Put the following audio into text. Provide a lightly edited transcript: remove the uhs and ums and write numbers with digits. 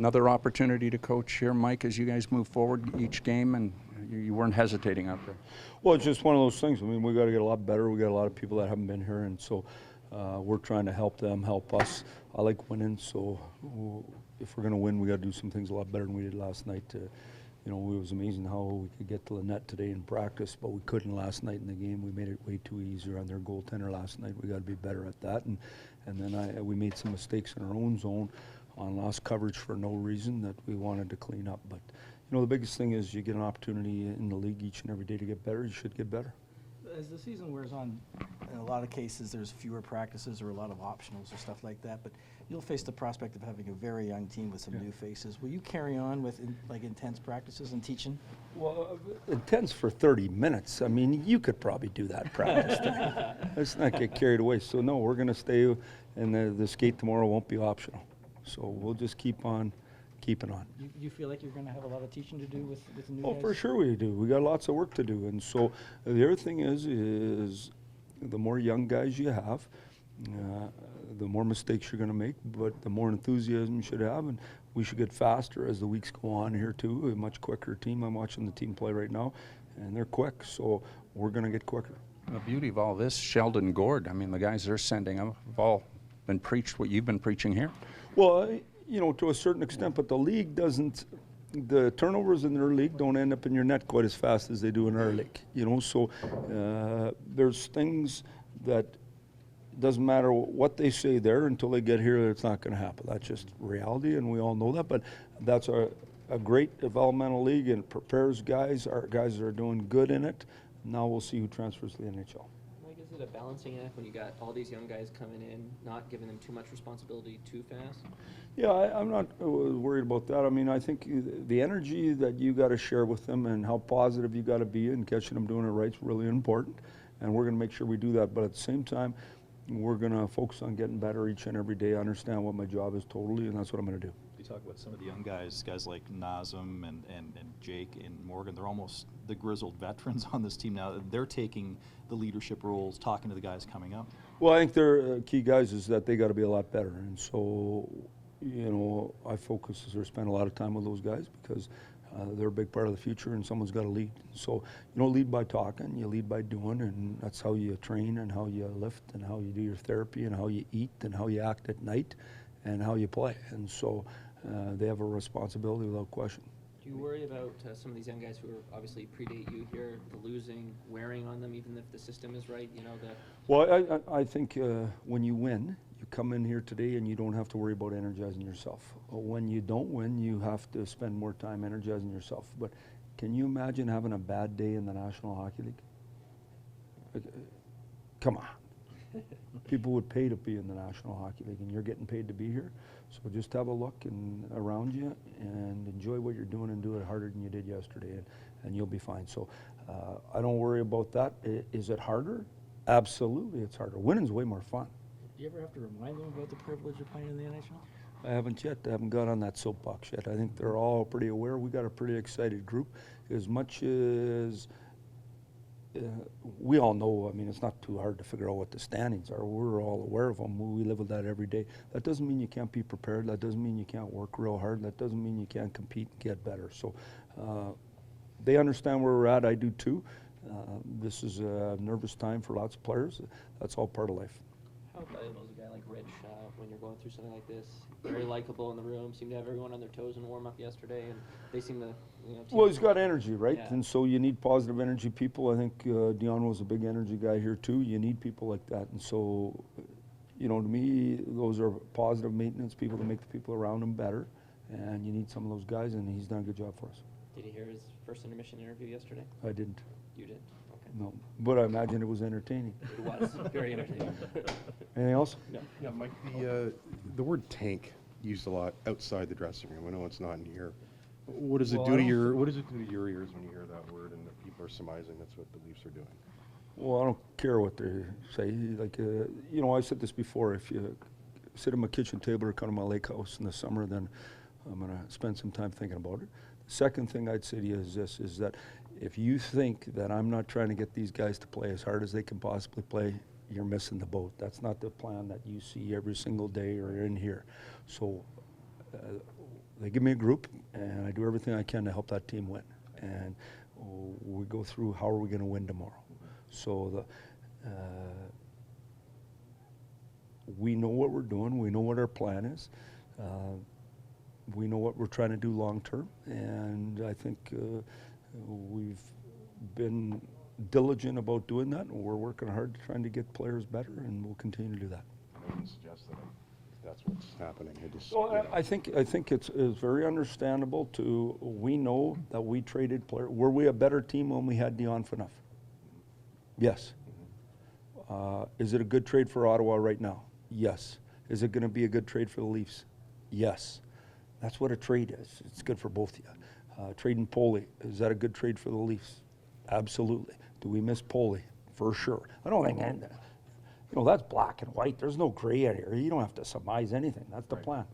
Another opportunity to coach here, Mike, as you guys move forward each game, and you weren't hesitating out there. Well, it's just one of those things. I mean, we got to get a lot better. We got a lot of people that haven't been here, and so we're trying to help them, help us. I like winning, so if we're going to win, we got to do some things a lot better than we did last night. It was amazing how we could get to the net today in practice, but we couldn't last night in the game. We made it way too easier on their goaltender last night. We got to be better at that, and then we made some mistakes in our own zone on lost coverage for no reason that we wanted to clean up. But the biggest thing is you get an opportunity in the league each and every day to get better. You should get better. As the season wears on, in a lot of cases there's fewer practices or a lot of optionals or stuff like that, but you'll face the prospect of having a very young team with some new faces. Will you carry on with intense practices and teaching? Well, intense for 30 minutes. I mean, you could probably do that practice today. Let's not get carried away. So no, we're going to stay, and the skate tomorrow won't be optional. So we'll just keep on keeping on. You feel like you're going to have a lot of teaching to do with the new guys? Oh, for sure we do. We got lots of work to do. And so the other thing is the more young guys you have, the more mistakes you're going to make, but the more enthusiasm you should have, and we should get faster as the weeks go on here too. A much quicker team. I'm watching the team play right now, and they're quick, so we're going to get quicker. The beauty of all this, Sheldon Gord, I mean, the guys they're sending have all been preached what you've been preaching here. Well, to a certain extent, but the league doesn't, the turnovers in their league don't end up in your net quite as fast as they do in our league, so there's things that doesn't matter what they say there until they get here, it's not going to happen. That's just reality, and we all know that, but that's a great developmental league, and it prepares guys, our guys that are doing good in it. Now we'll see who transfers to the NHL. Is it a balancing act when you got all these young guys coming in, not giving them too much responsibility too fast? Yeah, I'm not worried about that. I mean, I think the energy that you got to share with them and how positive you got to be and catching them doing it right is really important, and we're going to make sure we do that. But at the same time, we're going to focus on getting better each and every day, understand what my job is totally, and that's what I'm going to do. You talk about some of the young guys like Nazem and Jake and Morgan. They're almost the grizzled veterans on this team now. They're taking the leadership roles, talking to the guys coming up. Well, I think their key guys is that they got to be a lot better, and so I focus or spend a lot of time with those guys because they're a big part of the future, and someone's got to lead. So you don't lead by talking, you lead by doing, and that's how you train and how you lift and how you do your therapy and how you eat and how you act at night and how you play. And so they have a responsibility without question. Do you worry about some of these young guys who are obviously predate you here, the losing, wearing on them, even if the system is right? Well, I think when you win, you come in here today and you don't have to worry about energizing yourself. When you don't win, you have to spend more time energizing yourself. But can you imagine having a bad day in the National Hockey League? Come on. People would pay to be in the National Hockey League, and you're getting paid to be here. So just have a look around you and enjoy what you're doing and do it harder than you did yesterday, and you'll be fine. So I don't worry about that. Is it harder? Absolutely, it's harder. Winning's way more fun. Do you ever have to remind them about the privilege of playing in the NHL? I haven't yet. I haven't got on that soapbox yet. I think they're all pretty aware. We got a pretty excited group. As much as we all know, I mean, it's not too hard to figure out what the standings are. We're all aware of them. We live with that every day. That doesn't mean you can't be prepared. That doesn't mean you can't work real hard. That doesn't mean you can't compete and get better. So they understand where we're at. I do too. This is a nervous time for lots of players. That's all part of life. How valuable is a guy like Rich when you're going through something like this? Very likable in the room, seemed to have everyone on their toes in warm-up yesterday, and they seem to, Well, he's got energy, right? Yeah. And so you need positive energy people. I think Dion was a big energy guy here too. You need people like that. And so, to me, those are positive maintenance people to make the people around him better. And you need some of those guys, and he's done a good job for us. Did you hear his first intermission interview yesterday? I didn't. You did? Okay. No, but I imagine it was entertaining. It was very entertaining. Anything else? No. Yeah, Mike, the word tank used a lot outside the dressing room. I know it's not in here. What does it do to your ears when you hear that word and that people are surmising that's what the Leafs are doing? Well, I don't care what they say. Like, I said this before. If you sit at my kitchen table or come to my lake house in the summer, then I'm going to spend some time thinking about it. The second thing I'd say to you is this, is that if you think that I'm not trying to get these guys to play as hard as they can possibly play, you're missing the boat. That's not the plan that you see every single day or in here. So they give me a group, and I do everything I can to help that team win. And we go through how are we going to win tomorrow. So we know what we're doing. We know what our plan is. We know what we're trying to do long term, and I think we've been diligent about doing that, and we're working hard trying to get players better, and we'll continue to do that. I wouldn't suggest that that's what's happening. I just, So you know. I think it's very understandable to, we know that we traded players. Were we a better team when we had Dion Phaneuf? Yes. Is it a good trade for Ottawa right now? Yes. Is it going to be a good trade for the Leafs? Yes. That's what a trade is. It's good for both of you. Trading Poley, is that a good trade for the Leafs? Absolutely. Do we miss Poley? For sure. I don't think, that's black and white. There's no gray out here. You don't have to surmise anything. That's the plan.